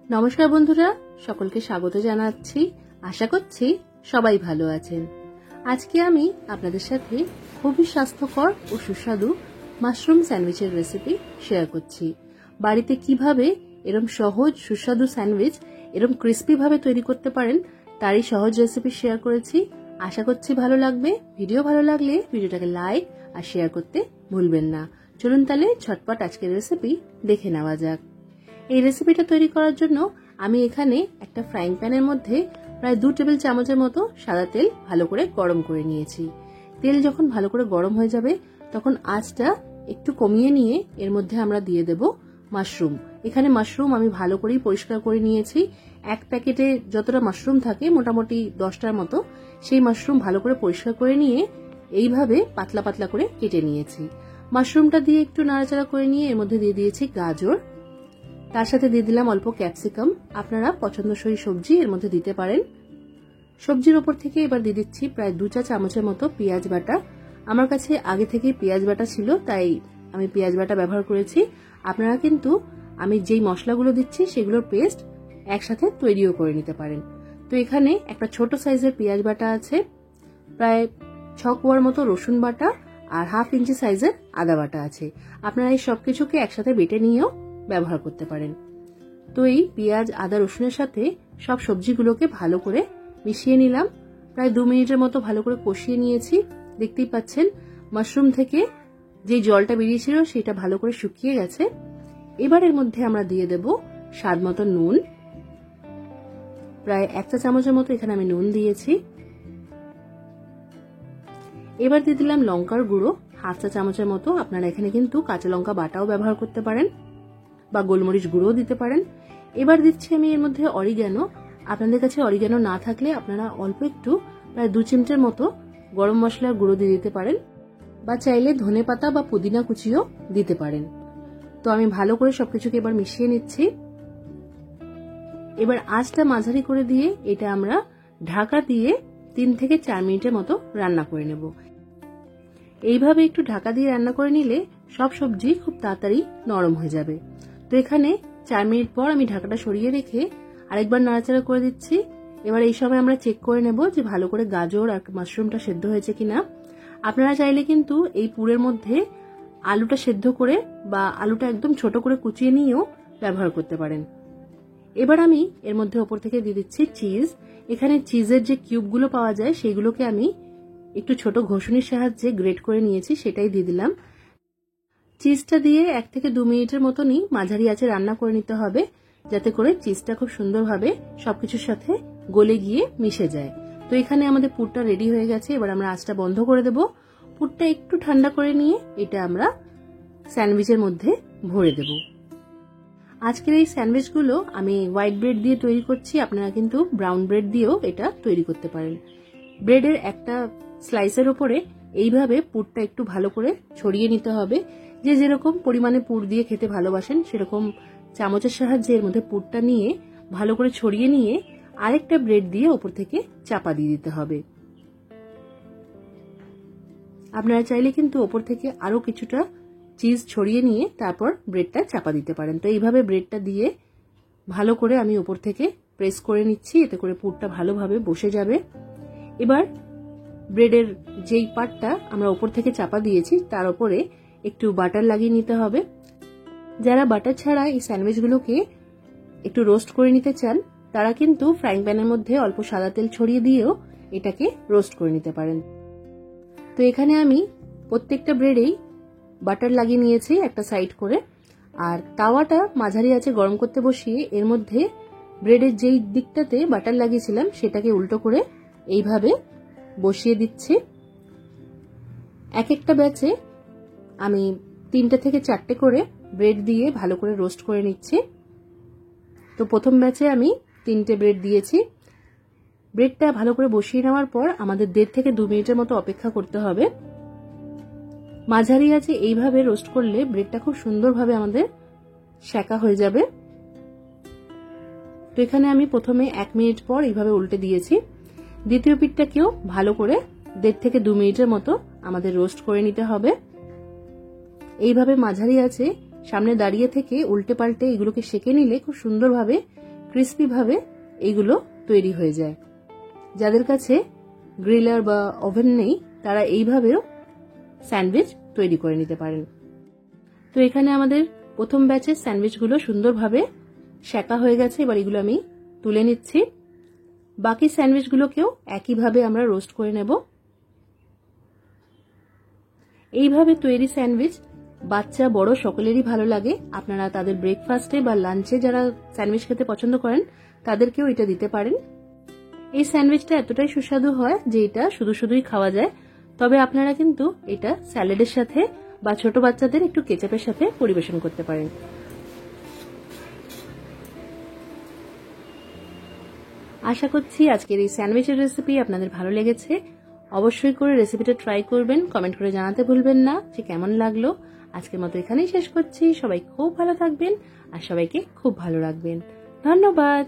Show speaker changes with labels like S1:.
S1: নমস্কার বন্ধুরা, সকলকে স্বাগত জানাচ্ছি। আশা করছি সবাই ভালো আছেন। আজকে আমি আপনাদের সাথে খুবই স্বাস্থ্যকর ও সুস্বাদু মাশরুম স্যান্ডউইচের রেসিপি শেয়ার করছি। বাড়িতে কিভাবে এরম সহজ সুস্বাদু স্যান্ডউইচ এরম ক্রিস্পি ভাবে তৈরি করতে পারেন তারই সহজ রেসিপি শেয়ার করেছি। আশা করছি ভালো লাগবে। ভিডিও ভালো লাগলে ভিডিওটাকে লাইক আর শেয়ার করতে ভুলবেন না। চলুন তাহলে ঝটপট আজকের রেসিপি দেখে নেওয়া যাক। এই রেসিপিটা তৈরি করার জন্য আমি এখানে একটা ফ্রাইং প্যানের মধ্যে প্রায় 2 টেবিল চামচের মতো সাদা তেল ভালো করে গরম করে নিয়েছি। তেল যখন ভালো করে গরম হয়ে যাবে তখন আঁচটা একটু কমিয়ে নিয়ে এর মধ্যে আমরা দিয়ে দেব মাশরুম। এখানে মাশরুম আমি ভালো করেই পরিষ্কার করে নিয়েছি। এক প্যাকেটে যতটা মাশরুম থাকে মোটামুটি 10টার মতো, সেই মাশরুম ভালো করে পরিষ্কার করে নিয়ে এইভাবে পাতলা পাতলা করে কেটে নিয়েছি। মাশরুমটা দিয়ে একটু নাড়াচাড়া করে নিয়ে এর মধ্যে দিয়ে দিয়েছি গাজর, তার সাথে দিয়ে দিলাম অল্প ক্যাপসিকাম। আপনারা পছন্দসই সবজি এর মধ্যে দিতে পারেন। সবজির ওপর থেকে এবার দিয়ে দিচ্ছি প্রায় 2 চা চামচের মতো পেঁয়াজ বাটা। আমার কাছে আগে থেকে পেঁয়াজ বাটা ছিল তাই আমি পেঁয়াজ বাটা ব্যবহার করেছি। আপনারা কিন্তু আমি যেই মশলাগুলো দিচ্ছি সেগুলোর পেস্ট একসাথে তৈরিও করে নিতে পারেন। তো এখানে একটা ছোট সাইজের পেঁয়াজ বাটা আছে, প্রায় 6 কোয়ার মতো রসুন বাটা আর 1/2 ইঞ্চি সাইজের আদা বাটা আছে। আপনারা এই সবকিছুকে একসাথে বেটে নিয়েও ব্যবহার করতে পারেন। তো এই পেঁয়াজ আদা রসুনের সাথে সব সবজিগুলোকে ভালো করে মিশিয়ে নিলাম। প্রায় 2 মিনিটের মতো ভালো করে কষিয়ে নিয়েছি। দেখতেই পাচ্ছেন মাশরুম থেকে যে জলটা বেরিয়েছিল সেটা ভালো করে শুকিয়ে গেছে। এবার এর মধ্যে আমরা দিয়ে দেব স্বাদ মতো নুন। প্রায় 1 চা চামচের মতো এখানে আমি নুন দিয়েছি। এবার দিয়ে দিলাম লঙ্কার গুঁড়ো 1/2 চা চামচের মতো। আপনারা এখানে কিন্তু কাঁচা লঙ্কা বাটাও ব্যবহার করতে পারেন বা গোলমরিচ গুঁড়োও দিতে পারেন। এবার দিচ্ছি আমি এর মধ্যে অরিগ্যানো। আপনাদের কাছে অরিগ্যানো না থাকলে আপনারা অল্প একটু প্রায় 2 চিমটের মতো গরম মশলার গুঁড়ো দিয়ে দিতে পারেন বা চাইলে ধনেপাতা বা পুদিনা কুচিও দিতে পারেন। তো আমি ভালো করে সবকিছুকে এবার মিশিয়ে নিচ্ছি। এবার আঁচটা মাঝারি করে দিয়ে এটা আমরা ঢাকা দিয়ে 3 থেকে 4 মিনিটের মতো রান্না করে নেব। এইভাবে একটু ঢাকা দিয়ে রান্না করে নিলে সব সবজি খুব তাড়াতাড়ি নরম হয়ে যাবে। তো এখানে 4 মিনিট পর আমি ঢাকাটা সরিয়ে রেখে আরেকবার নাড়াচাড়া করে দিচ্ছি। এবার এই সময় আমরা চেক করে নেব যে ভালো করে গাজর আর মাশরুমটা সেদ্ধ হয়েছে কিনা। আপনারা চাইলে কিন্তু এই পুরের মধ্যে আলুটা সেদ্ধ করে বা আলুটা একদম ছোট করে কুচিয়ে নিয়েও ব্যবহার করতে পারেন। এবার আমি এর মধ্যে ওপর থেকে দিয়ে দিচ্ছি চিজ। এখানে চিজের যে কিউবগুলো পাওয়া যায় সেগুলোকে আমি একটু ছোট ঘষণির সাহায্যে গ্রেট করে নিয়েছি, সেটাই দিয়ে দিলাম। চিজটা দিয়ে 1 থেকে 2 মিনিটের মতনই মাঝারি আঁচে রান্না করে নিতে হবে, যাতে করে চিজটা খুব সুন্দরভাবে সবকিছুর সাথে গলে গিয়ে মিশে যায়। তো এখানে আমাদের পুরটা রেডি হয়ে গেছে। এবার আমরা আঁচটা বন্ধ করে দেব। পুরটা একটু ঠান্ডা করে নিয়ে এটা আমরা স্যান্ডউইচের মধ্যে ভরে দেব। আজকের এই স্যান্ডউইচগুলো আমি হোয়াইট ব্রেড দিয়ে তৈরি করছি। আপনারা কিন্তু ব্রাউন ব্রেড দিয়েও এটা তৈরি করতে পারেন। ব্রেডের একটা স্লাইসের ওপরে এইভাবে পুরটা একটু ভালো করে ছড়িয়ে নিতে হবে। যে যেরকম পরিমাণে পুর দিয়ে খেতে ভালোবাসেন সেরকম চামচের সাহায্যে এর মধ্যে পুরটা নিয়ে ভালো করে ছড়িয়ে নিয়ে আরেকটা ব্রেড দিয়ে ওপর থেকে চাপা দিয়ে দিতে হবে। আপনারা চাইলে কিন্তু ওপর থেকে আরো কিছুটা চিজ ছড়িয়ে নিয়ে তারপর ব্রেডটা চাপা দিতে পারেন। তো এইভাবে ব্রেডটা দিয়ে ভালো করে আমি ওপর থেকে প্রেস করে নিচ্ছি, এতে করে পুরটা ভালোভাবে বসে যাবে। এবার ব্রেডের যেই পার্টটা আমরা ওপর থেকে চাপা দিয়েছি তার উপরে একটু বাটার লাগিয়ে নিতে হবে। যারা বাটার ছাড়া এই স্যান্ডউইচগুলোকে একটু রোস্ট করে নিতে চান তারা কিন্তু ফ্রাইং প্যানের মধ্যে অল্প সাদা তেল ছড়িয়ে দিয়েও এটাকে রোস্ট করে নিতে পারেন। তো এখানে আমি প্রত্যেকটা ব্রেডেই বাটার লাগিয়ে নিয়েছি একটা সাইড করে, আর তাওয়াটা মাঝারি আঁচে গরম করতে বসিয়ে এর মধ্যে ব্রেডের যেই দিকটাতে বাটার লাগিয়েছিলাম সেটাকে উল্টো করে এইভাবে বসিয়ে দিচ্ছি। এক একটা ব্যাচে আমি 3টে থেকে 4টে করে ব্রেড দিয়ে ভালো করে রোস্ট করে নিচ্ছি। তো প্রথম ব্যাচে আমি 3টে ব্রেড দিয়েছি। ব্রেডটা ভালো করে বসিয়ে নেওয়ার পর আমাদের 1.5 থেকে 2 মিনিটের মতো অপেক্ষা করতে হবে। মাঝারি আঁচে এইভাবে রোস্ট করলে ব্রেডটা খুব সুন্দরভাবে আমাদের সেকা হয়ে যাবে। তো এখানে আমি প্রথমে 1 মিনিট পর এইভাবে উল্টে দিয়েছি। দ্বিতীয় পিঠটাকেও ভালো করে 1.5 থেকে 2 মিনিটের মতো আমাদের রোস্ট করে নিতে হবে। এইভাবে মাঝারি আঁচে সামনে দাঁড়িয়ে থেকে উল্টে পাল্টে এগুলোকে সেঁকে নিলে খুব সুন্দরভাবে ক্রিস্পি ভাবে এইগুলো তৈরি হয়ে যায়। যাদের কাছে গ্রিলার বা ওভেন নেই তারা এইভাবেও স্যান্ডউইচ তৈরি করে নিতে পারেন। তো এখানে আমাদের প্রথম ব্যাচের স্যান্ডউইচগুলো সুন্দরভাবে সেঁকা হয়ে গেছে। এবার এগুলো আমি তুলে নিচ্ছি। বাকি স্যান্ডউইচগুলোকেও একইভাবে আমরা রোস্ট করে নেব। এইভাবে তৈরি স্যান্ডউইচ বাচ্চা বড় সকলেরই ভালো লাগে। আপনারা তাদের ব্রেকফাস্টে বা লাঞ্চে যারা স্যান্ডউইচ খেতে পছন্দ করেন তাদেরকেও এটা দিতে পারেন। এই স্যান্ডউইচটা এতটাই সুস্বাদু হয় যে এটা শুধু শুধুই খাওয়া যায়। তবে আপনারা কিন্তু এটা স্যালাডের সাথে বা ছোট বাচ্চাদের একটু কেচাপের সাথে পরিবেশন করতে পারেন। আশা করছি আজকের এই স্যান্ডউইচের রেসিপি আপনাদের ভালো লেগেছে। অবশ্যই করে রেসিপিটা ট্রাই করবেন, কমেন্ট করে জানাতে ভুলবেন না যে কেমন লাগলো। আজকের মতো এখানেই শেষ করছি। সবাই খুব ভালো থাকবেন আর সবাইকে খুব ভালো রাখবেন। ধন্যবাদ।